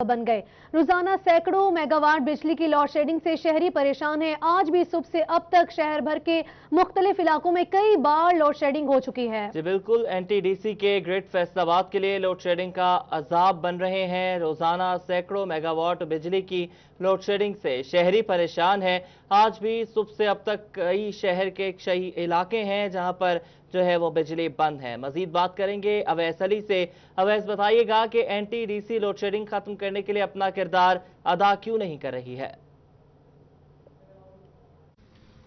बन गए। रोजाना सैकड़ों मेगावाट बिजली की लोड शेडिंग से शहरी परेशान है। आज भी सुबह से अब तक शहर भर के मुख्तलिफ इलाकों में कई बार लोड शेडिंग हो चुकी है। जी बिल्कुल, एनटीडीसी के ग्रिड फैसलाबाद के लिए लोड शेडिंग का अजाब बन रहे हैं। रोजाना सैकड़ों मेगावाट बिजली की लोड शेडिंग से शहरी परेशान है। आज भी सुबह से अब तक कई शहर के कई इलाके हैं जहां पर जो है वो बिजली बंद है। मजीद बात करेंगे अवैस अली से। अवैस, बताइएगा कि एनटीडीसी लोड शेडिंग खत्म करने के लिए अपना किरदार अदा क्यों नहीं कर रही है?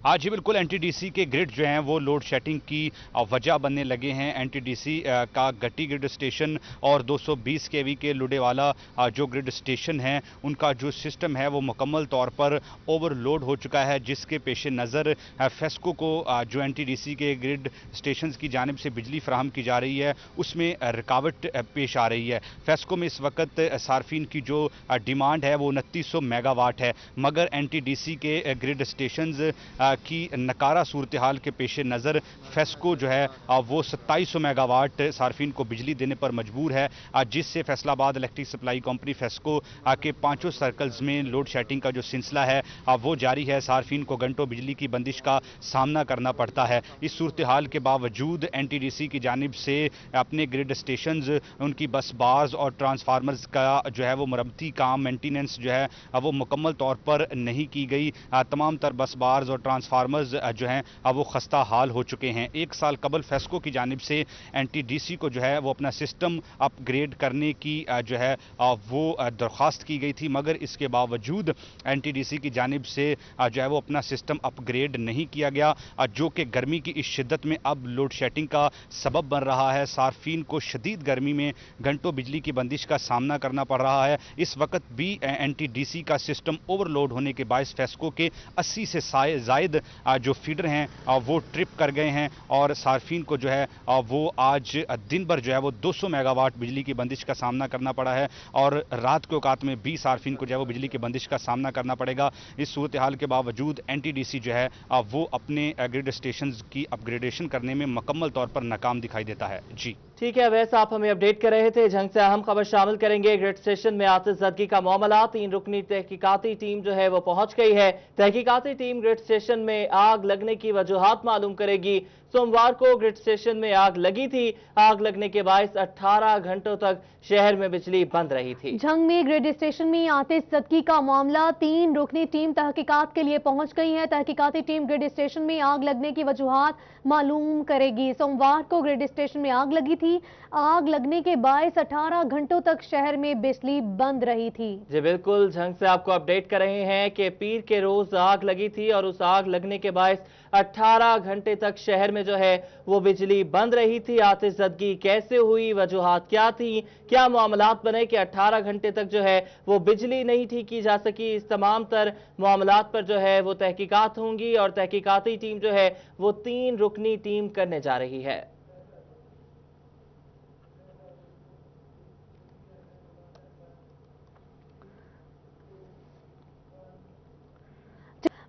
हाँ जी बिल्कुल, एनटीडीसी के ग्रिड जो हैं वो लोड शेडिंग की वजह बनने लगे हैं। एनटीडीसी का गट्टी ग्रिड स्टेशन और 220 केवी के लुडेवाला जो ग्रिड स्टेशन हैं उनका जो सिस्टम है वो मुकम्मल तौर पर ओवरलोड हो चुका है, जिसके पेश नज़र फेस्को को जो एनटीडीसी के ग्रिड स्टेशन की जानिब से बिजली फराहम की जा रही है उसमें रुकावट पेश आ रही है। फेस्को में इस वक्त सार्फिन की जो डिमांड है वो 2900 मेगावाट है, मगर एनटीडीसी के ग्रिड स्टेशन की नकारा सूरत हाल के पेश नज़र फेस्को जो है वो 2700 मेगावाट सार्फिन को बिजली देने पर मजबूर है, जिससे Faisalabad electric supply company FESCO के पांचों सर्कल्स में लोड शेडिंग का जो सिलसिला है वो जारी है। सार्फिन को घंटों बिजली की बंदिश का सामना करना पड़ता है। इस सूरत हाल के बावजूद एनटीडीसी की जानिब से अपने ग्रिड स्टेशन, उनकी बस बार्स और ट्रांसफार्मर्स का जो है वो मरम्मती काम, मेंटेनेंस जो है वो मुकम्मल तौर पर नहीं की गई। तमाम तर बस बार्स और ट्रांसफार्मर्स जो हैं अब वो खस्ता हाल हो चुके हैं। एक साल कबल फेस्को की जानिब से एनटीडीसी को जो है वो अपना सिस्टम अपग्रेड करने की जो है वो दरख्वास्त की गई थी, मगर इसके बावजूद एनटीडीसी की जानिब से जो है वो अपना सिस्टम अपग्रेड नहीं किया गया, जो कि गर्मी की इस शिद्दत में अब लोड शेडिंग का सबब बन रहा है। सार्फिन को शदीद गर्मी में घंटों बिजली की बंदिश का सामना करना पड़ रहा है। इस वक्त भी एनटीडीसी का सिस्टम ओवरलोड होने के बायस फेस्को के 80 से जायद जो फीडर हैं वो ट्रिप कर गए हैं और सार्फिन को जो है वो आज दिन भर जो है वो 200 मेगावाट बिजली की बंदिश का सामना करना पड़ा है और रात के औकात में भी सार्फिन को जो है वो बिजली की बंदिश का सामना करना पड़ेगा। इस सूरत हाल के बावजूद एनटीडीसी जो है वो अपने ग्रिड स्टेशन की अपग्रेडेशन करने में मुकम्मल तौर पर नाकाम दिखाई देता है। जी ठीक है, वैसे आप हमें अपडेट कर रहे थे। जंग से अहम खबर शामिल करेंगे। ग्रिड स्टेशन में आतिशज़दगी का मामला, 3 रुकनी तहकीकाती टीम जो है वो पहुंच गई है। तहकीकाती टीम ग्रिड स्टेशन में आग लगने की वजूहात मालूम करेगी। सोमवार को ग्रिड स्टेशन में आग लगी थी। आग लगने के बायस 18 घंटों तक शहर में बिजली बंद रही थी। झंग में ग्रिड स्टेशन में आतिशज़दगी का मामला, 3 रुकनी टीम तहकीकात के लिए पहुंच गई है। तहकीकाती टीम ग्रिड स्टेशन में आग लगने की वजूहात मालूम करेगी। सोमवार को ग्रिड स्टेशन में आग लगी थी। आग लगने के बायस 18 घंटों तक शहर में बिजली बंद रही थी। जी बिल्कुल, झंग से आपको अपडेट कर रहे हैं कि पीर के रोज आग लगी थी और उस आग लगने के बायस 18 घंटे तक शहर में जो है वो बिजली बंद रही थी। आतिशज़दगी कैसे हुई, वजूहात क्या थी, क्या मामलात बने कि 18 घंटे तक जो है वो बिजली नहीं ठीक की जा सकी, इस तमाम तर मामलात पर जो है वो तहकीकात होंगी और तहकीकाती टीम जो है वो 3 रुकनी टीम करने जा रही है।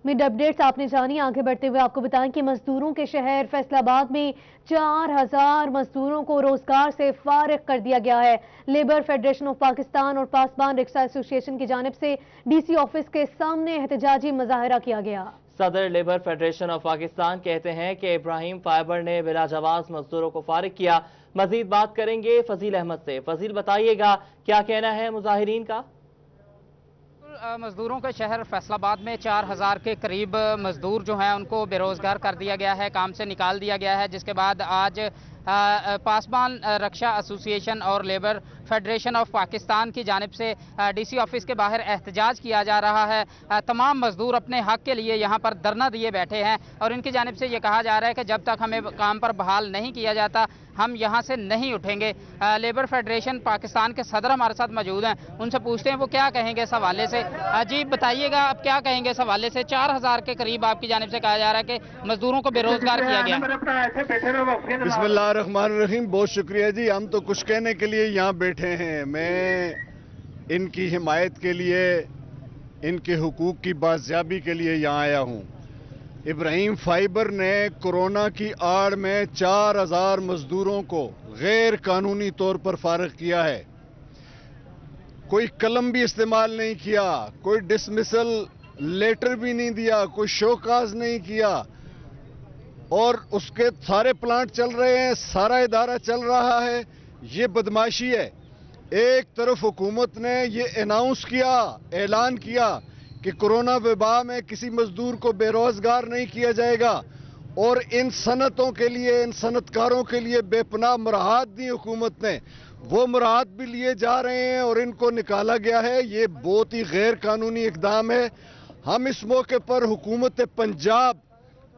मिड अपडेट्स आपने जानी। आगे बढ़ते हुए आपको बताएं कि मजदूरों के शहर फैसलाबाद में 4000 मजदूरों को रोजगार से फारिग कर दिया गया है। लेबर फेडरेशन ऑफ पाकिस्तान और पासबान रिक्शा एसोसिएशन की जानिब से डीसी ऑफिस के सामने एहतजाजी मुजाहरा किया गया। सदर लेबर फेडरेशन ऑफ पाकिस्तान कहते हैं कि इब्राहिम फाइबर ने बिला जवाज मजदूरों को फारिग किया। मजीद बात करेंगे फजील अहमद से। फजील, बताइएगा क्या कहना है मुजाहिरीन का? मजदूरों के शहर फैसलाबाद में 4000 के करीब मजदूर जो हैं उनको बेरोजगार कर दिया गया है, काम से निकाल दिया गया है, जिसके बाद आज पासबान रक्षा एसोसिएशन और लेबर फेडरेशन ऑफ पाकिस्तान की जानिब से डीसी ऑफिस के बाहर एहतजाज किया जा रहा है। तमाम मजदूर अपने हक के लिए यहाँ पर धरना दिए बैठे हैं और इनकी जानिब से ये कहा जा रहा है कि जब तक हमें काम पर बहाल नहीं किया जाता हम यहाँ से नहीं उठेंगे। लेबर फेडरेशन पाकिस्तान के सदर हमारे साथ मौजूद हैं, उनसे पूछते हैं वो क्या कहेंगे इस हवाले से। जी बताइएगा, आप क्या कहेंगे इस हवाले से? 4000 के करीब आपकी जानिब से कहा जा रहा है कि मजदूरों को बेरोजगार किया गया। बिस्मिल्लाहिर्रहमानिर्रहीम, बहुत शुक्रिया जी। हम तो कुछ कहने के लिए यहाँ बैठे हैं। मैं इनकी हिमायत के लिए, इनके हुकूक की बाजियाबी के लिए यहाँ आया हूँ। इब्राहिम फाइबर ने कोरोना की आड़ में 4000 मजदूरों को गैर कानूनी तौर पर फारिग किया है। कोई कलम भी इस्तेमाल नहीं किया, कोई डिसमिसल लेटर भी नहीं दिया, कोई शोकाज नहीं किया, और उसके सारे प्लांट चल रहे हैं, सारा इदारा चल रहा है। ये बदमाशी है। एक तरफ हुकूमत ने ये अनाउंस किया, ऐलान किया कि कोरोना वबा में किसी मजदूर को बेरोजगार नहीं किया जाएगा, और इन सनतों के लिए, इन सनतकारों के लिए बेपनाह मुराहत दी हुकूमत ने। वो मुराहत भी लिए जा रहे हैं और इनको निकाला गया है। ये बहुत ही गैर कानूनी इकदाम है। हम इस मौके पर हुकूमत पंजाब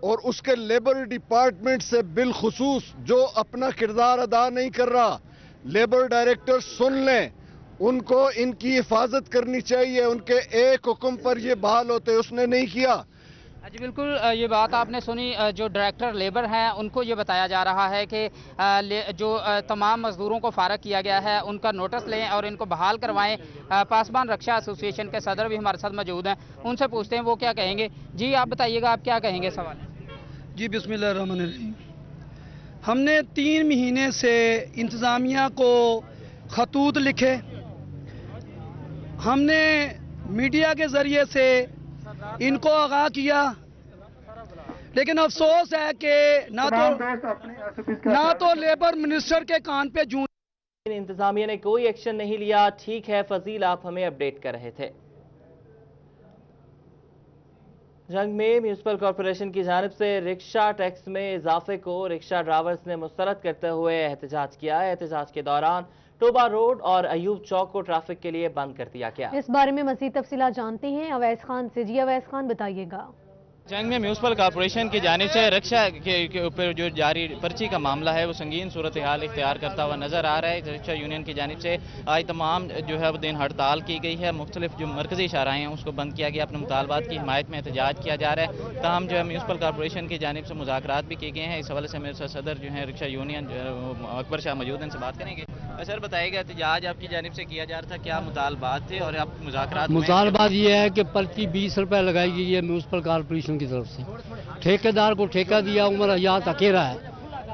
और उसके लेबर डिपार्टमेंट से बिलखुसूस जो अपना किरदार अदा नहीं कर रहा, लेबर डायरेक्टर सुन लें, उनको इनकी हिफाजत करनी चाहिए। उनके एक हुक्म पर ये बहाल होते, उसने नहीं किया। जी बिल्कुल, ये बात आपने सुनी। जो डायरेक्टर लेबर हैं उनको ये बताया जा रहा है कि जो तमाम मजदूरों को फारग किया गया है उनका नोटिस लें और इनको बहाल करवाएं। पासबान रक्षा एसोसिएशन के सदर भी हमारे साथ मौजूद हैं, उनसे पूछते हैं वो क्या कहेंगे। जी आप बताइएगा, आप क्या कहेंगे सवाल? जी बिस्मिल्लाहिर्रहमानिर्रहीम। हमने 3 महीने से इंतज़ामिया को खतूत लिखे, हमने मीडिया के ज़रिए से इनको आगाह किया, लेकिन अफसोस है कि ना तो लेबर मिनिस्टर के कान पे जूं। इंतजामिया ने कोई एक्शन नहीं लिया। ठीक है फजील, आप हमें अपडेट कर रहे थे। जंग में म्यूनिसिपल कॉरपोरेशन की जानिब से रिक्शा टैक्स में इजाफे को रिक्शा ड्राइवर्स ने मुस्तरद करते हुए एहतजाज किया। एहतजाज के दौरान टोबा रोड और अयूब चौक को ट्रैफिक के लिए बंद कर दिया गया। इस बारे में मजीद तफसीलात जानते हैं अवैस खान से। जी अवैस खान, बताइएगा। जंग में म्यूनिसिपल कॉरपोरेशन की जानिब से रिक्शा के ऊपर जो जारी पर्ची का मामला है वो संगीन सूरत हाल इख्तियार करता हुआ नजर आ रहा है। रिक्शा यूनियन की जानिब से आज तमाम जो है वो दिन हड़ताल की गई है। मुख्तलिफ जो मरकजी शाराएँ हैं उसको बंद किया गया, अपने मुतालबात की हिमायत में एहतजाज किया जा रहा है। तमाम जो है म्यूनिसिपल कॉरपोरेशन की जानिब से मुज़ाकरात भी किए गए हैं। इस हवाले से मेरे साथ सदर जो है रिक्शा यूनियन अकबर शाह मौजूद हैं, इनसे बात करेंगे। सर बताइएगा, एहतजाज आपकी जानिब से किया जा रहा था, क्या मुतालबात थे और आप मुतालबात ये है कि पर्ची 20 रुपये लगाई गई है म्यूनिसिपल कॉरपोरेशन की तरफ से। ठेकेदार को ठेका दिया उमर हयात अकेला है,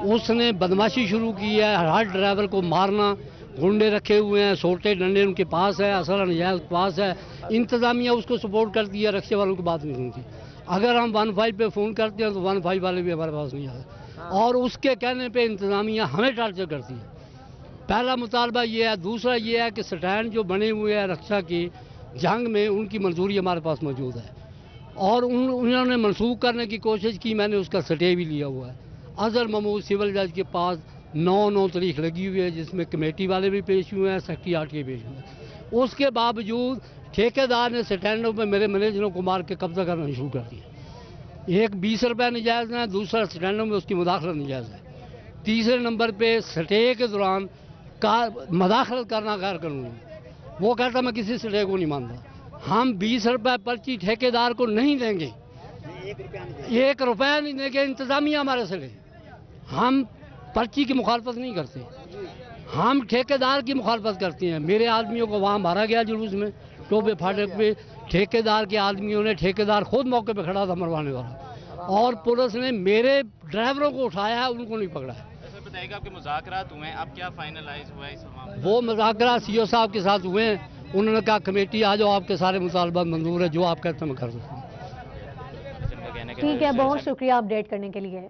उसने बदमाशी शुरू की है, हर ड्राइवर को मारना, गुंडे रखे हुए हैं, सोटे डंडे उनके पास है, असर नजायज पास है। इंतजामिया उसको सपोर्ट करती है, रिक्शे वालों की बात नहीं सुनती। अगर हम 15 पे फ़ोन करते हैं तो 15 वाले भी हमारे पास नहीं आते, और उसके कहने पे इंतजामिया हमें टार्चर करती है। पहला मुतालबा ये है। दूसरा ये है कि स्टैंड जो बने हुए हैं रक्षा की जंग में, उनकी मंजूरी हमारे पास मौजूद है, और उन्होंने मनसूख करने की कोशिश की, मैंने उसका स्टे भी लिया हुआ है। अजहर महमूद सिविल जज के पास 9 तारीख लगी हुई है, जिसमें कमेटी वाले भी पेश हुए हैं, सेक्रेटरीट के पेश हुए हैं। उसके बावजूद ठेकेदार ने स्टैंडों पर मेरे मैनेजरों को मार के कब्जा करना शुरू कर दिया। एक 20 रुपये नजायज़ है, दूसरा स्टैंडों में उसकी मुदाखलत नजायज़ है, तीसरे नंबर पे स्टे के दौरान मुदाखलत करना गैर कानूनी। वो कहता मैं किसी स्टे को नहीं मानता। हम 20 रुपये पर्ची ठेकेदार को नहीं देंगे, 1 रुपया नहीं देंगे। इंतजामिया हमारे से ले, हम पर्ची की मुखालफत नहीं करते, हम ठेकेदार की मुखालफत करते हैं। मेरे आदमियों को वहाँ मारा गया जुलूस में, टोबे फाटक पे ठेकेदार के आदमियों ने, ठेकेदार खुद मौके पे खड़ा था मरवाने वाला, और पुलिस ने मेरे ड्राइवरों को उठाया है, उनको नहीं पकड़ा है। बताइएगा, आपके मुज़ाकरात हुए हैं, अब क्या फाइनलाइज हुआ है इस मामले में? वो मुज़ाकरात सीओ साहब के साथ हुए हैं, उन्होंने कहा कमेटी आ जाओ, आपके सारे मुतालबात मंजूर है, जो आप कहते हैं मैं कर सकता हूँ। ठीक है, बहुत शुक्रिया अपडेट करने के लिए।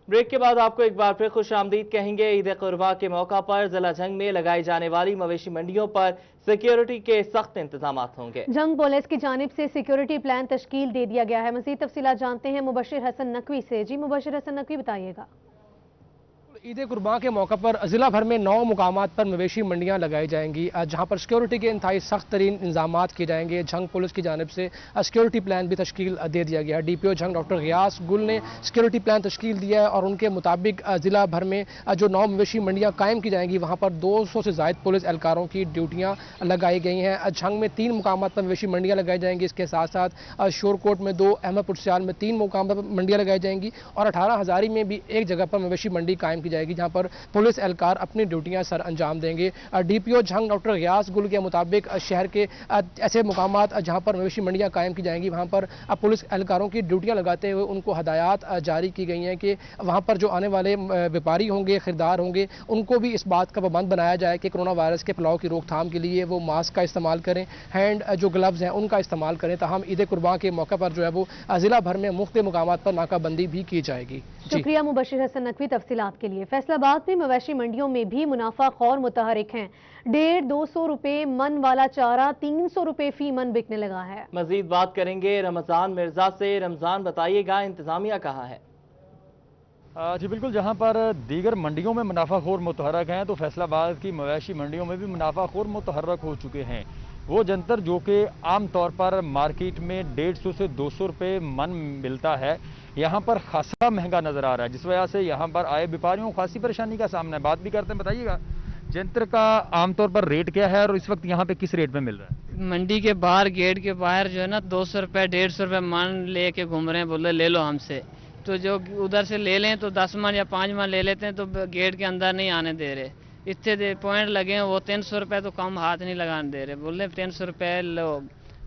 ब्रेक के बाद आपको एक बार फिर खुश आमदीद कहेंगे। ईद कुर्बा के मौका पर जिला जंग में लगाई जाने वाली मवेशी मंडियों पर सिक्योरिटी के सख्त इंतजाम होंगे। जंग पुलिस की जानिब से सिक्योरिटी प्लान तश्कील दे दिया गया है। मज़ीद तफसीलात जानते हैं मुबशिर हसन नकवी से। जी मुबशिर हसन नकवी, बताइएगा। ईद कुर्बान के मौका पर ज़िला भर में 9 मुकामात पर मवेशी मंडियाँ लगाई जाएंगी, जहाँ पर सिक्योरिटी के इंतहाई सख्त तरीन इंतजाम किए जाएंगे। जंग पुलिस की जानिब से सिक्योरिटी प्लान भी तश्कील दे दिया गया है। DPO जंग डॉक्टर गियास गुल ने सिक्योरिटी प्लान तश्कील दिया है, और उनके मुताबिक ज़िला भर में जो 9 मवेशी मंडियाँ कायम की जाएंगी, वहाँ पर 200 से ज़ायद पुलिस एहलकारों की ड्यूटियाँ लगाई गई हैं। जंग में 3 मुकामात पर मवेशी मंडियाँ लगाई जाएंगी। इसके साथ साथ शोरकोट में 2, अहमदपुर सियाल में 3 मुकाम पर मंडियाँ लगाई जाएंगी, और 18 हज़ारी में भी एक जगह पर मवेशी मंडी कायम की की जाएगी, जहां पर पुलिस एहलकार अपनी ड्यूटियां सर अंजाम देंगे। DPO झंग डॉक्टर गियास गुल के मुताबिक शहर के ऐसे मुकामात जहां पर मवेशी मंडियां कायम की जाएंगी, वहां पर पुलिस एहलकारों की ड्यूटियां लगाते हुए उनको हदायत जारी की गई हैं कि वहां पर जो आने वाले व्यापारी होंगे, खरीदार होंगे, उनको भी इस बात का पाबंद बनाया जाए कि कोरोना वायरस के फैलाव की रोकथाम के लिए वो मास्क का इस्तेमाल करें, हैंड जो ग्लव्स हैं उनका इस्तेमाल करें। तमाम ईद कुर्बान के मौके पर जो है वो जिला भर में मुख्तलिफ मुकामात पर नाकाबंदी भी की जाएगी। शुक्रिया मुबशिर हसन नकवी तफसीलात के लिए। फैसलाबाद में मवेशी मंडियों में भी मुनाफाखोर मुतहरिक हैं। 150-200 रुपए मन वाला चारा 300 रुपए फी मन बिकने लगा है। मजीद बात करेंगे रमजान मिर्जा से। रमजान, बताइएगा इंतजामिया कहाँ है? जी बिल्कुल, जहां पर दीगर मंडियों में मुनाफाखोर मुतहरक हैं तो फैसलाबाद की मवेशी मंडियों में भी मुनाफाखोर मुतहरक हो चुके हैं। वो जंतर जो कि आम तौर पर मार्केट में 150 से 200 रुपये मन मिलता है, यहाँ पर खासा महंगा नज़र आ रहा है, जिस वजह से यहाँ पर आए व्यापारियों को खासी परेशानी का सामना है। बात भी करते हैं, बताइएगा जंतर का आमतौर पर रेट क्या है और इस वक्त यहाँ पे किस रेट में मिल रहा है? मंडी के बाहर गेट के बाहर जो है ना 200 रुपये 150 रुपये मन लेके घूम रहे हैं, बोले ले लो हमसे। तो जो उधर से ले लें तो 10 मन या 5 मन ले लेते हैं तो गेट के अंदर नहीं आने दे रहे। इतने पॉइंट लगे हैं, वो 300 रुपये तो कम हाथ नहीं लगाने दे रहे, बोल रहे 300 रुपये लो।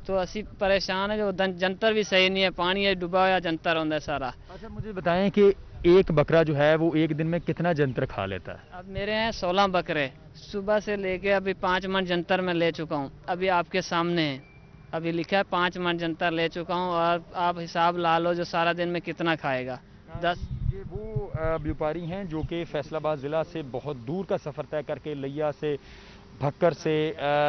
तो असी परेशान है, जो जंतर भी सही नहीं है, पानी डूबा हुआ जंतर होता है सारा। अच्छा, मुझे बताएं कि एक बकरा जो है वो एक दिन में कितना जंतर खा लेता है? अब मेरे हैं 16 बकरे, सुबह से लेके अभी 5 मन जंतर में ले चुका हूँ। अभी आपके सामने है, अभी लिखा है 5 मन जंतर ले चुका हूँ और आप हिसाब ला लो जो सारा दिन में कितना खाएगा। 10 ये वो व्यापारी हैं जो कि फैसलाबाद ज़िला से बहुत दूर का सफ़र तय करके लिया से, भक्कर से,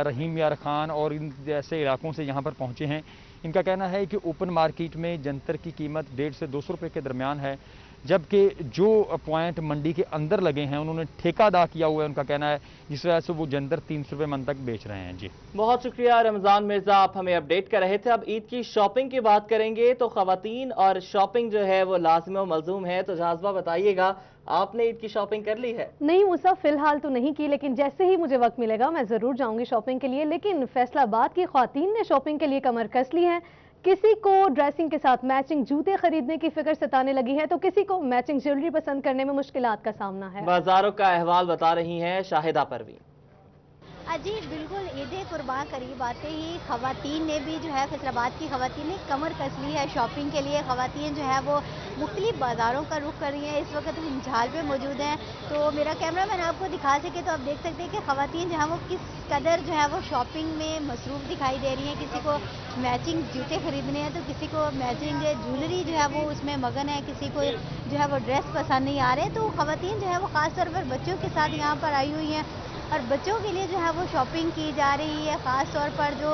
रहीम यार खान और इन जैसे इलाकों से यहाँ पर पहुँचे हैं। इनका कहना है कि ओपन मार्केट में जंतर की कीमत 150 से 200 रुपये के दरमियान है, जबकि जो पॉइंट मंडी के अंदर लगे हैं उन्होंने ठेका अदा किया हुआ है, उनका कहना है, जिस वजह से वो जंतर 300 रुपये मन तक बेच रहे हैं। जी बहुत शुक्रिया रमजान मिर्जा, आप हमें अपडेट कर रहे थे। अब ईद की शॉपिंग की बात करेंगे तो खवातीन और शॉपिंग जो है वो लाजिम व मलजूम है। तो जाज़बा, बताइएगा आपने ईद की शॉपिंग कर ली है? नहीं मूसा, फिलहाल तो नहीं की, लेकिन जैसे ही मुझे वक्त मिलेगा मैं जरूर जाऊंगी शॉपिंग के लिए। लेकिन फैसलाबाद की खवातीन ने शॉपिंग के लिए कमर कस ली है। किसी को ड्रेसिंग के साथ मैचिंग जूते खरीदने की फिक्र सताने लगी है तो किसी को मैचिंग ज्वेलरी पसंद करने में मुश्किलात का सामना है। बाजारों का अहवाल बता रही हैं शाहिदा परवीन। जी बिल्कुल, ईद कुर्बान करीब आते ही खवातीन ने भी जो है फैसलाबाद की खवातीन ने कमर कस ली है शॉपिंग के लिए। खवातीन जो है वो मुख्तलिफ बाज़ारों का रुख कर रही हैं। इस वक्त हम झाल पे मौजूद हैं, तो मेरा कैमरा मैन आपको दिखा सके तो आप देख सकते हैं कि खवातीन जो है वो किस कदर जो है वो शॉपिंग में मसरूफ़ दिखाई दे रही हैं। किसी को मैचिंग जूते खरीदने हैं तो किसी को मैचिंग ज्वेलरी जो है वो उसमें मगन है, किसी को जो है वो ड्रेस पसंद नहीं आ रहे। तो खवातीन जो है वो ख़ास तौर पर बच्चों के साथ यहाँ पर आई हुई हैं और बच्चों के लिए जो है वो शॉपिंग की जा रही है। ख़ास तौर पर जो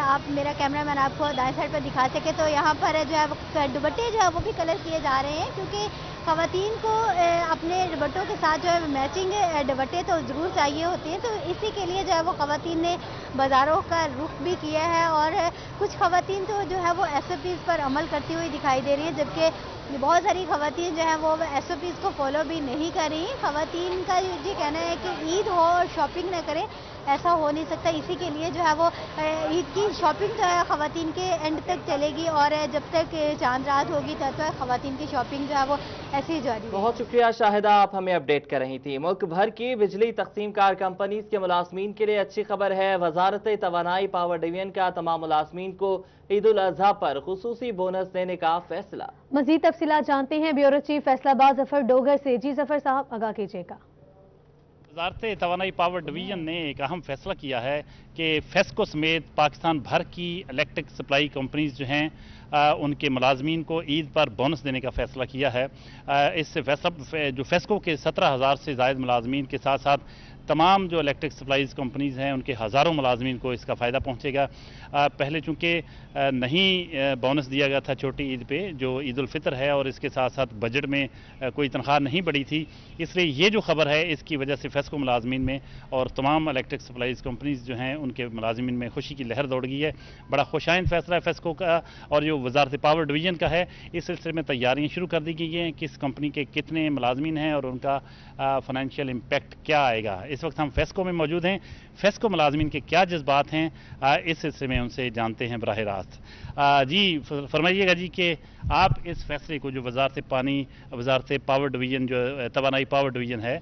आप मेरा कैमरामैन आपको दाएं साइड पर दिखा सके तो यहाँ पर जो है वो दुपट्टे जो है वो भी कलर किए जा रहे हैं, क्योंकि खवातीन को अपने दुपट्टों के साथ जो है मैचिंग दुपट्टे तो ज़रूर चाहिए होते हैं। तो इसी के लिए जो है वो खवातीन ने बाज़ारों का रुख भी किया है और कुछ खवातीन तो जो है वो SOPs पर अमल करती हुई दिखाई दे रही हैं, जबकि बहुत सारी खवातीन जो है वो SOPs को फॉलो भी नहीं कर रही। खवातीन का ये कहना है कि ईद हो और शॉपिंग न करें, ऐसा हो नहीं सकता। इसी के लिए जो है वो ईद की शॉपिंग जो है खवातीन के एंड तक चलेगी और जब तक चांद रात होगी तब तक खवातीन की शॉपिंग जो है वो ऐसे ही जारी। बहुत शुक्रिया शाहिदा, आप हमें अपडेट कर रही थी। मुल्क भर की बिजली तकसीम कार कंपनीज के मुलाजमीन के लिए अच्छी खबर है। वजारत तवानाई पावर डिवीजन का तमाम मुलाजमीन को ईद उल अजहा पर खुसूसी बोनस देने का फैसला। मजीद तफसीलात जानते हैं ब्यूरो चीफ फैसलाबाद जफर डोगर से। जी जफर साहब, आगाह कीजिएगा। वजारत तवानाई पावर डिवीजन ने एक अहम फैसला किया है कि फेस्को समेत पाकिस्तान भर की इलेक्ट्रिक सप्लाई कंपनीज जो हैं उनके मुलाजमीन को ईद पर बोनस देने का फैसला किया है। इस फैसला जो फेस्को के 17,000 से ज़ायद मुलाजमीन के साथ साथ तमाम जो इलेक्ट्रिक सप्लाईज कंपनीज हैं उनके हज़ारों मुलाजमीन को इसका फ़ायदा पहुंचेगा। पहले चूँकि नहीं बोनस दिया गया था छोटी ईद पे जो ईद उल फितर है और इसके साथ साथ बजट में कोई तनख्वाह नहीं बढ़ी थी, इसलिए ये जो खबर है इसकी वजह से फेस्को मुलाजमीन में और तमाम इलेक्ट्रिक सप्लाईज कंपनीज जो हैं उनके मुलाजमीन में खुशी की लहर दौड़ गई है। बड़ा खुशाइन फैसला है फेस्को का और जो वजारत पावर डिवीजन का है। इस सिलसिले में तैयारियाँ शुरू कर दी गई हैं, किस कंपनी के कितने मुलाजमीन हैं और उनका फाइनेंशियल इम्पैक्ट क्या आएगा। इस इस वक्त हम फेस्को में मौजूद हैं। फेस्को मुलाजमीन के क्या जज्बात हैं, इस सिलसिले में उनसे जानते हैं बराह रास्त। जी फरमाइएगा जी कि आप इस फैसले को जो वजारत पानी, वजारत पावर डिवीजन जो तवानाई पावर डिवीजन है,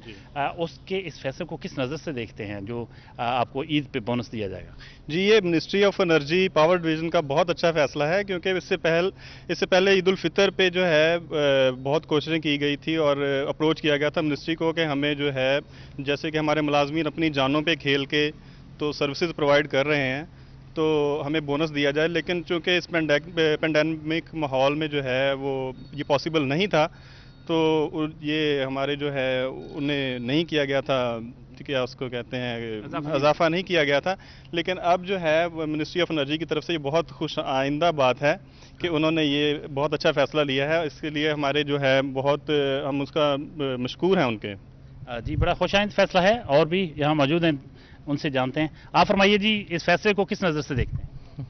उसके इस फैसले को किस नज़र से देखते हैं जो आपको ईद पे बोनस दिया जाएगा? जी, ये ministry of energy power division का बहुत अच्छा फैसला है, क्योंकि इससे पहले ईद उल फितर पे जो है बहुत कोशिशें की गई थी और अप्रोच किया गया था मिनिस्ट्री को कि हमें जो है, जैसे कि हमारे मुलाजमीन अपनी जानों पे खेल के तो सर्विसेज प्रोवाइड कर रहे हैं, तो हमें बोनस दिया जाए। लेकिन चूँकि इस पेंडेमिक माहौल में जो है वो ये पॉसिबल नहीं था, तो ये हमारे जो है उन्हें नहीं किया गया था, क्या उसको कहते हैं, इजाफा नहीं किया गया था। लेकिन अब जो है मिनिस्ट्री ऑफ एनर्जी की तरफ से ये बहुत खुश आइंदा बात है कि उन्होंने ये बहुत अच्छा फैसला लिया है। इसके लिए हमारे जो है बहुत हम उसका मशकूर हैं उनके। जी, बड़ा खुशाइंद फैसला है और भी यहाँ मौजूद हैं, उनसे जानते हैं। आप फरमाइए जी, इस फैसले को किस नज़र से देखते हैं?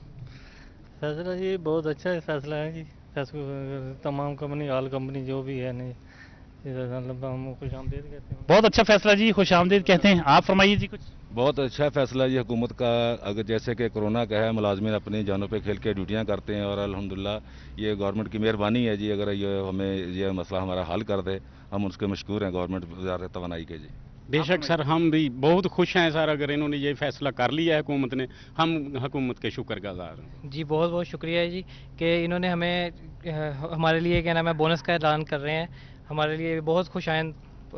फैसला ये बहुत अच्छा फैसला है जी। तमाम कंपनी, ऑल कंपनी जो भी है नहीं, मतलब हम खुशामदीद कहते हैं। बहुत अच्छा फैसला जी, खुशामदीद कहते हैं। आप फरमाइए जी कुछ। बहुत अच्छा फैसला ये हुकूमत का। अगर जैसे कि कोरोना का है, मुलाजमीन अपनी जानों पे खेल के ड्यूटियाँ करते हैं और अल्हम्दुलिल्लाह ये गवर्नमेंट की मेहरबानी है जी। अगर ये हमें ये मसला हमारा हल कर दे, हम उसके मशकूर हैं गवर्नमेंट वज़ारत तवानाई के जी। बेशक सर, हम भी बहुत खुश हैं सर, अगर इन्होंने ये फैसला कर लिया है हुकूमत ने, हम हुकूमत के शुक्रगुजार हैं जी। बहुत बहुत शुक्रिया है जी कि इन्होंने हमारे लिए क्या नाम है बोनस का ऐलान कर रहे हैं। हमारे लिए बहुत खुशाइंद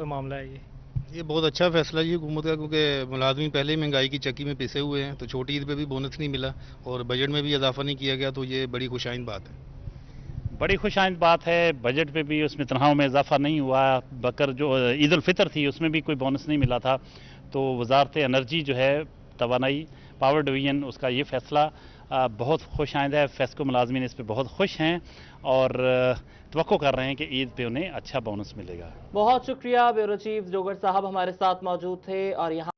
मामला है ये बहुत अच्छा फैसला जी हुकूमत का, क्योंकि मुलाजमीन पहले ही महंगाई की चक्की में पिसे हुए हैं, तो छोटी ईद पे भी बोनस नहीं मिला और बजट में भी इजाफा नहीं किया गया, तो ये बड़ी खुशाइंद बात है। बड़ी खुशाइंद बात है। बजट पे भी उसमें तनख्वाहों में इजाफा नहीं हुआ। बकर जो ईद उल फितर थी उसमें भी कोई बोनस नहीं मिला था। तो वजारत एनर्जी जो है तवानाई पावर डिवीजन, उसका ये फैसला बहुत खुशाइंद है। फेस्को मुलाजमीन इस पर बहुत खुश हैं और तवक्को कर रहे हैं कि ईद पे उन्हें अच्छा बोनस मिलेगा। बहुत शुक्रिया, ब्यूरो चीफ जोगर साहब हमारे साथ मौजूद थे। और यहाँ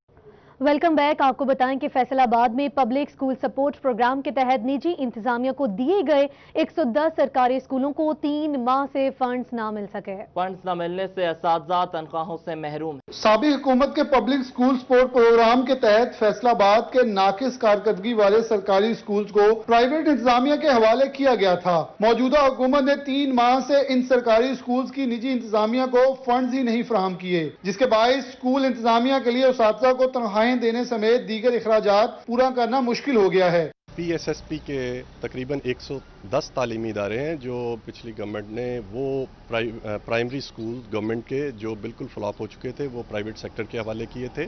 वेलकम बैक। आपको बताएं कि फैसलाबाद में पब्लिक स्कूल सपोर्ट प्रोग्राम के तहत निजी इंतजामिया को दिए गए 110 सरकारी स्कूलों को 3 माह से फंड्स ना मिल सके। फंड्स न मिलने से असातिज़ा तनख्वाहों से महरूम है। साबिक हुकूमत के पब्लिक स्कूल सपोर्ट प्रोग्राम के तहत फैसलाबाद के नाकिस कारकर्दगी वाले सरकारी स्कूल को प्राइवेट इंतजामिया के हवाले किया गया था। मौजूदा हुकूमत ने 3 माह से इन सरकारी स्कूल की निजी इंतजामिया को फंड ही नहीं फराहम किए, जिसके बायस स्कूल इंतजामिया के लिए उसातिज़ा को तनख्वाहें देने समेत दीगर इखराजात पूरा करना मुश्किल हो गया है। PSSP के तकरीबन 110 तालीमी इदारे हैं जो पिछली गवर्नमेंट ने वो प्राइमरी स्कूल गवर्नमेंट के जो बिल्कुल फ्लॉप हो चुके थे वो प्राइवेट सेक्टर के हवाले किए थे,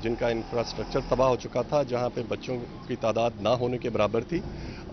जिनका इंफ्रास्ट्रक्चर तबाह हो चुका था, जहां पे बच्चों की तादाद ना होने के बराबर थी।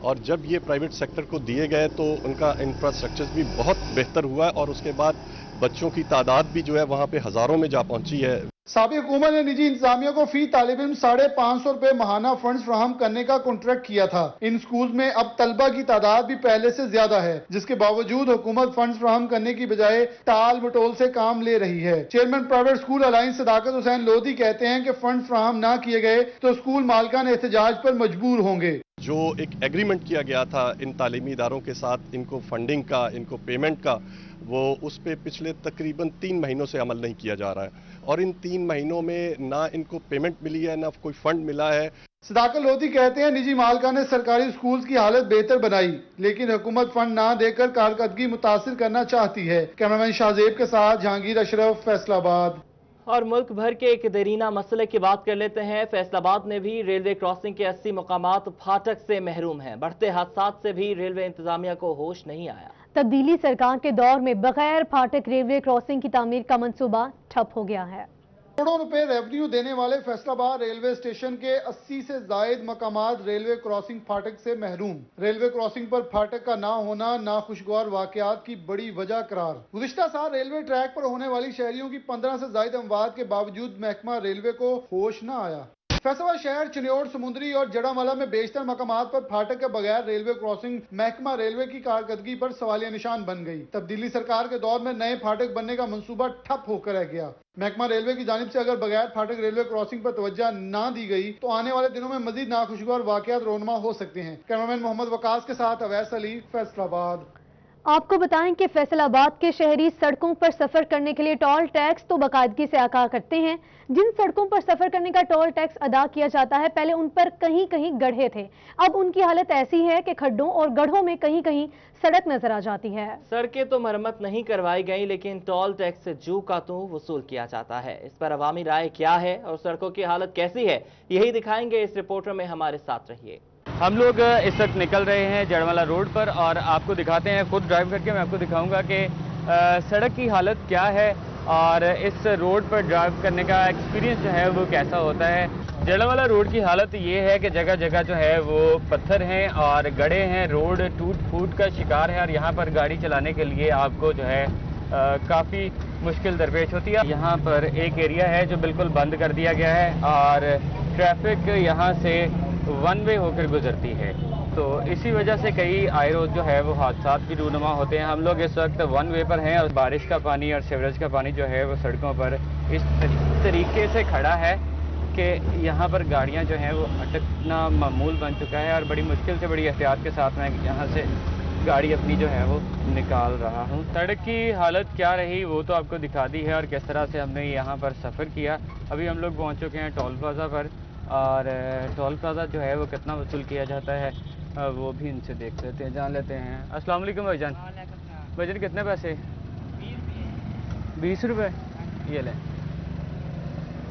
और जब ये प्राइवेट सेक्टर को दिए गए तो उनका इंफ्रास्ट्रक्चर भी बहुत बेहतर हुआ और उसके बाद बच्चों की तादाद भी जो है वहां पे हजारों में जा पहुंची है। साबिक हुकूमत ने निजी इंतजामिया को फी तालिब इल्म 550 रुपए माहाना फंड्स फराहम करने का कॉन्ट्रैक्ट किया था। इन स्कूल में अब तलबा की तादाद भी पहले से ज्यादा है, जिसके बावजूद हुकूमत फंड्स फराहम करने की बजाय टाल मटोल से काम ले रही है। चेयरमैन प्राइवेट स्कूल अलायंस सदाकत हुसैन लोधी कहते हैं कि फंड्स फराहम न किए गए तो स्कूल मालिकान एहतजाज पर मजबूर होंगे। जो एक एग्रीमेंट किया गया था इन तालीमी इदारों के साथ, इनको फंडिंग का, इनको पेमेंट का, वो उस पे पिछले तकरीबन 3 महीनों से अमल नहीं किया जा रहा है और इन 3 महीनों में ना इनको पेमेंट मिली है ना कोई फंड मिला है। सदाकत लोधी कहते हैं निजी मालिका ने सरकारी स्कूल की हालत बेहतर बनाई, लेकिन हुकूमत फंड ना देकर कारकर्दगी मुतासिर करना चाहती है। कैमरामैन शाहजेब के साथ जहांगीर अशरफ, फैसलाबाद। और मुल्क भर के एक देरीना मसले की बात कर लेते हैं। फैसलाबाद में भी रेलवे क्रॉसिंग के 80 मकामात फाटक से महरूम हैं। बढ़ते हादसात से भी रेलवे इंतजामिया को होश नहीं आया। तब्दीली सरकार के दौर में बगैर फाटक रेलवे क्रॉसिंग की तामीर का मंसूबा ठप हो गया है। करोड़ों रुपए रेवेन्यू देने वाले फैसलाबाद रेलवे स्टेशन के 80 से जायद मकामात रेलवे क्रॉसिंग फाटक से महरूम। रेलवे क्रॉसिंग पर फाटक का ना होना नाखुशगवार वाकयात की बड़ी वजह करार। गुज़िश्ता साल रेलवे ट्रैक पर होने वाली शहरियों की 15 से जायद अमवात के बावजूद महकमा रेलवे को होश न आया। फैसलाबाद शहर, चिन्योट, समुंदरी और जड़ावाला में बेशतर मकामात पर फाटक के बगैर रेलवे क्रॉसिंग महकमा रेलवे की कारकर्दगी पर सवालिया निशान बन गई। तब्दीली सरकार के दौर में नए फाटक बनने का मंसूबा ठप होकर रह गया। महकमा रेलवे की जानिब से अगर बगैर फाटक रेलवे क्रॉसिंग पर तवज्जो ना दी गई तो आने वाले दिनों में मजीद नाखुशगवार वाकयात रोनमा हो सकते हैं। कैमरामैन मोहम्मद वकास के साथ अवैस अली, फैसलाबाद। आपको बताएं कि फैसलाबाद के शहरी सड़कों पर सफर करने के लिए टोल टैक्स तो बाकायदगी से अदा करते हैं। जिन सड़कों पर सफर करने का टोल टैक्स अदा किया जाता है, पहले उन पर कहीं कहीं गड्ढे थे। अब उनकी हालत ऐसी है कि खड्डों और गड्ढों में कहीं कहीं सड़क नजर आ जाती है। सड़कें तो मरम्मत नहीं करवाई गई, लेकिन टोल टैक्स से जू का तो वसूल किया जाता है। इस पर अवामी राय क्या है और सड़कों की हालत कैसी है, यही दिखाएंगे इस रिपोर्टर में। हमारे साथ रहिए। हम लोग इस वक्त निकल रहे हैं जड़वाला रोड पर और आपको दिखाते हैं, खुद ड्राइव करके मैं आपको दिखाऊंगा कि सड़क की हालत क्या है और इस रोड पर ड्राइव करने का एक्सपीरियंस जो है वो कैसा होता है। जड़वाला रोड की हालत ये है कि जगह जगह जो है वो पत्थर हैं और गड्ढे हैं, रोड टूट फूट का शिकार है और यहाँ पर गाड़ी चलाने के लिए आपको जो है काफ़ी मुश्किल दरपेश होती है। यहाँ पर एक एरिया है जो बिल्कुल बंद कर दिया गया है और ट्रैफिक यहाँ से वन वे होकर गुजरती है, तो इसी वजह से कई आए रोज जो है वो हादसात भी रूनुमा होते हैं। हम लोग इस वक्त वन वे पर हैं और बारिश का पानी और सीवरेज का पानी जो है वो सड़कों पर इस तरीके से खड़ा है कि यहाँ पर गाड़ियाँ जो हैं वो अटकना मामूल बन चुका है और बड़ी मुश्किल से बड़ी एहतियात के साथ मैं यहाँ से गाड़ी अपनी जो है वो निकाल रहा हूँ। सड़क की हालत क्या रही वो तो आपको दिखा दी है और किस तरह से हमने यहाँ पर सफ़र किया। अभी हम लोग पहुँच चुके हैं टोल प्लाजा पर और टोल प्लाजा जो है वो कितना वसूल किया जाता है वो भी इनसे देख लेते हैं, जान लेते हैं। अस्सलाम वालेकुम भाईजान। भाईजान कितने पैसे? 20 रुपये। ये ले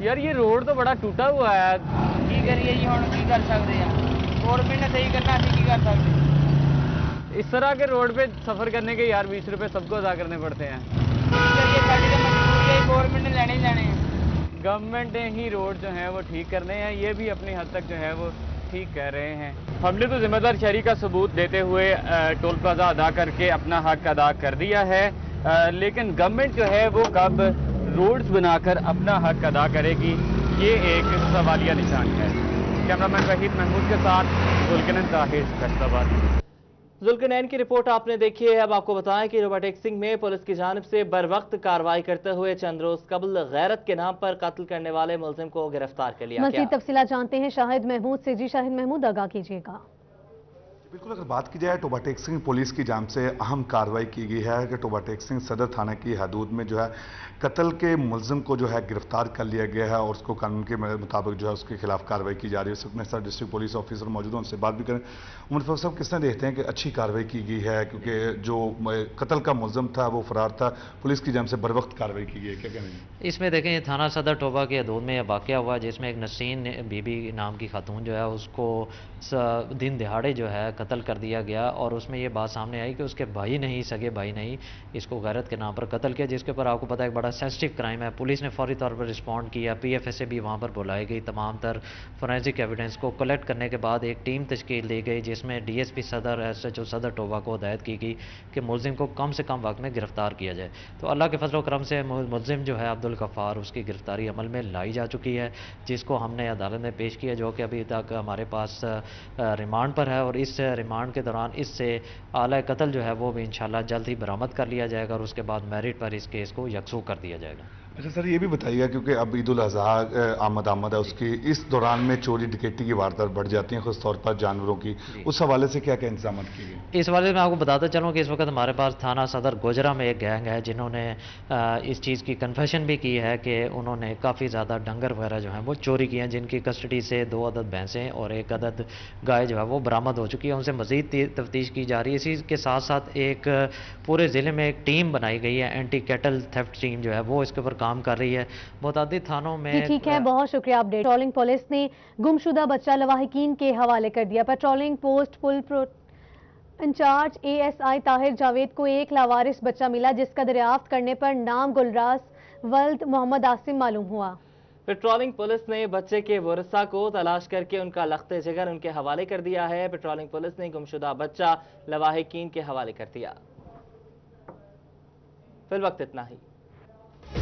यार, ये रोड तो बड़ा टूटा हुआ है। की करिए जी, हुण की कर सकते हैं, गवर्नमेंट ने सही करना, असं की कर सकते। इस तरह के रोड पे सफ़र करने के यार 20 रुपये सबको अदा करने पड़ते हैं। गवर्नमेंट ने लेने ही लेने हैं। गवर्नमेंट ने ही रोड जो है वो ठीक करने हैं, ये भी अपनी हद तक जो है वो ठीक कह रहे हैं। हमने तो जिम्मेदार शहरी का सबूत देते हुए टोल प्लाजा अदा करके अपना हक अदा कर दिया है, लेकिन गवर्नमेंट जो है वो कब रोड्स बनाकर अपना हक अदा करेगी, ये एक सवालिया निशान है। कैमरामैन वहीद महमूद के साथ जुल्कनैन ताहिर, फैसलाबाद। जुल्कनैन की रिपोर्ट आपने देखी है। अब आपको बताएं कि रोबोटिक्सिंग में पुलिस की जानिब से बर वक्त कार्रवाई करते हुए चंद रोज कबल गैरत के नाम पर कत्ल करने वाले मुलजिम को गिरफ्तार कर लिया गया। मज़ीद तफसीलात जानते हैं शाहिद महमूद से। जी शाहिद महमूद, आगाह कीजिएगा। बिल्कुल, अगर बात की जाए टोबाटेक्सिंग पुलिस की जानिब से अहम कार्रवाई की गई है कि टोबाटेक्सिंग सदर थाना की हदूद में जो है कत्ल के मुलजिम को जो है गिरफ्तार कर लिया गया है और उसको कानून के मुताबिक जो है उसके खिलाफ कार्रवाई की जा रही है। उसमें सर डिस्ट्रिक्ट पुलिस ऑफिसर मौजूद हैं, उनसे बात भी करें। उमर फारूक साहब, किस तरह देखते हैं कि अच्छी कार्रवाई की गई है, क्योंकि जो कत्ल का मुलजिम था वो फरार था, पुलिस की जानिब से बर वक्त कार्रवाई की गई है, क्या कहना है? इसमें देखें, थाना सदर टोबा के हदूद में वाक़या हुआ जिसमें एक नसीन बीबी नाम की खातून जो है उसको दिन दिहाड़े जो है कत्ल कर दिया गया और उसमें ये बात सामने आई कि उसके भाई नहीं, सगे भाई नहीं, इसको गैरत के नाम पर कत्ल किया, जिसके ऊपर आपको पता है एक बड़ा सेंसिटिव क्राइम है। पुलिस ने फौरी तौर पर रिस्पॉन्ड किया, PFSA भी वहाँ पर बुलाई गई, तमाम तर फोरेंसिक एविडेंस को कलेक्ट करने के बाद एक टीम तश्कील दी गई जिसमें DSP सदर, SHO सदर टोबा को हिदायत की गई कि मुलजिम को कम से कम वक्त में गिरफ्तार किया जाए। तो अल्लाह के फजल करम से मुलजिम जो है अब्दुल गफ्फार, उसकी गिरफ्तारी अमल में लाई जा चुकी है, जिसको हमने अदालत में पेश किया, जो कि अभी तक हमारे पास रिमांड पर है और इस रिमांड के दौरान इससे आला कत्ल जो है वो भी इंशाल्लाह जल्द ही बरामद कर लिया जाएगा और उसके बाद मेरिट पर इस केस को यकसू कर दिया जाएगा। अच्छा सर, ये भी बताइएगा क्योंकि अब ईद उल अज़हा आमद है उसकी, इस दौरान में चोरी डकैती की वारदात बढ़ जाती हैं, खास तौर पर जानवरों की, उस हवाले से क्या क्या इंतजाम किए गए? इस हवाले में आपको बताता चलूँ कि इस वक्त हमारे पास थाना सदर गोजरा में एक गैंग है जिन्होंने इस चीज़ की कन्फेशन भी की है कि उन्होंने काफ़ी ज़्यादा डंगर वगैरह जो हैं वो चोरी किए हैं, जिनकी कस्टडी से 2 अदद भैंसें और 1 अदद गाय जो है वो बरामद हो चुकी है। उनसे मज़ीद तफ्तीश की जा रही है। इसी के साथ साथ एक पूरे ज़िले में एक टीम बनाई गई है, एंटी कैटल थेफ्ट टीम जो है वो इसके ऊपर काम कर रही है मुतादिद थानों में। ठीक है, बहुत शुक्रिया अपडेट। पेट्रोलिंग पुलिस ने गुमशुदा बच्चा लवाहिकीन के हवाले कर दिया। पेट्रोलिंग पोस्ट पुल इंचार्ज ASI ताहिर जावेद को एक लावारिस बच्चा मिला, जिसका दरियाफ्त करने पर नाम गुलराज वल्द मोहम्मद आसिम मालूम हुआ। पेट्रोलिंग पुलिस ने बच्चे के वारिसा को तलाश करके उनका लख्ते जिगर उनके हवाले कर दिया है। पेट्रोलिंग पुलिस ने गुमशुदा बच्चा लवाहिकीन के हवाले कर दिया। फिलवक्त इतना ही।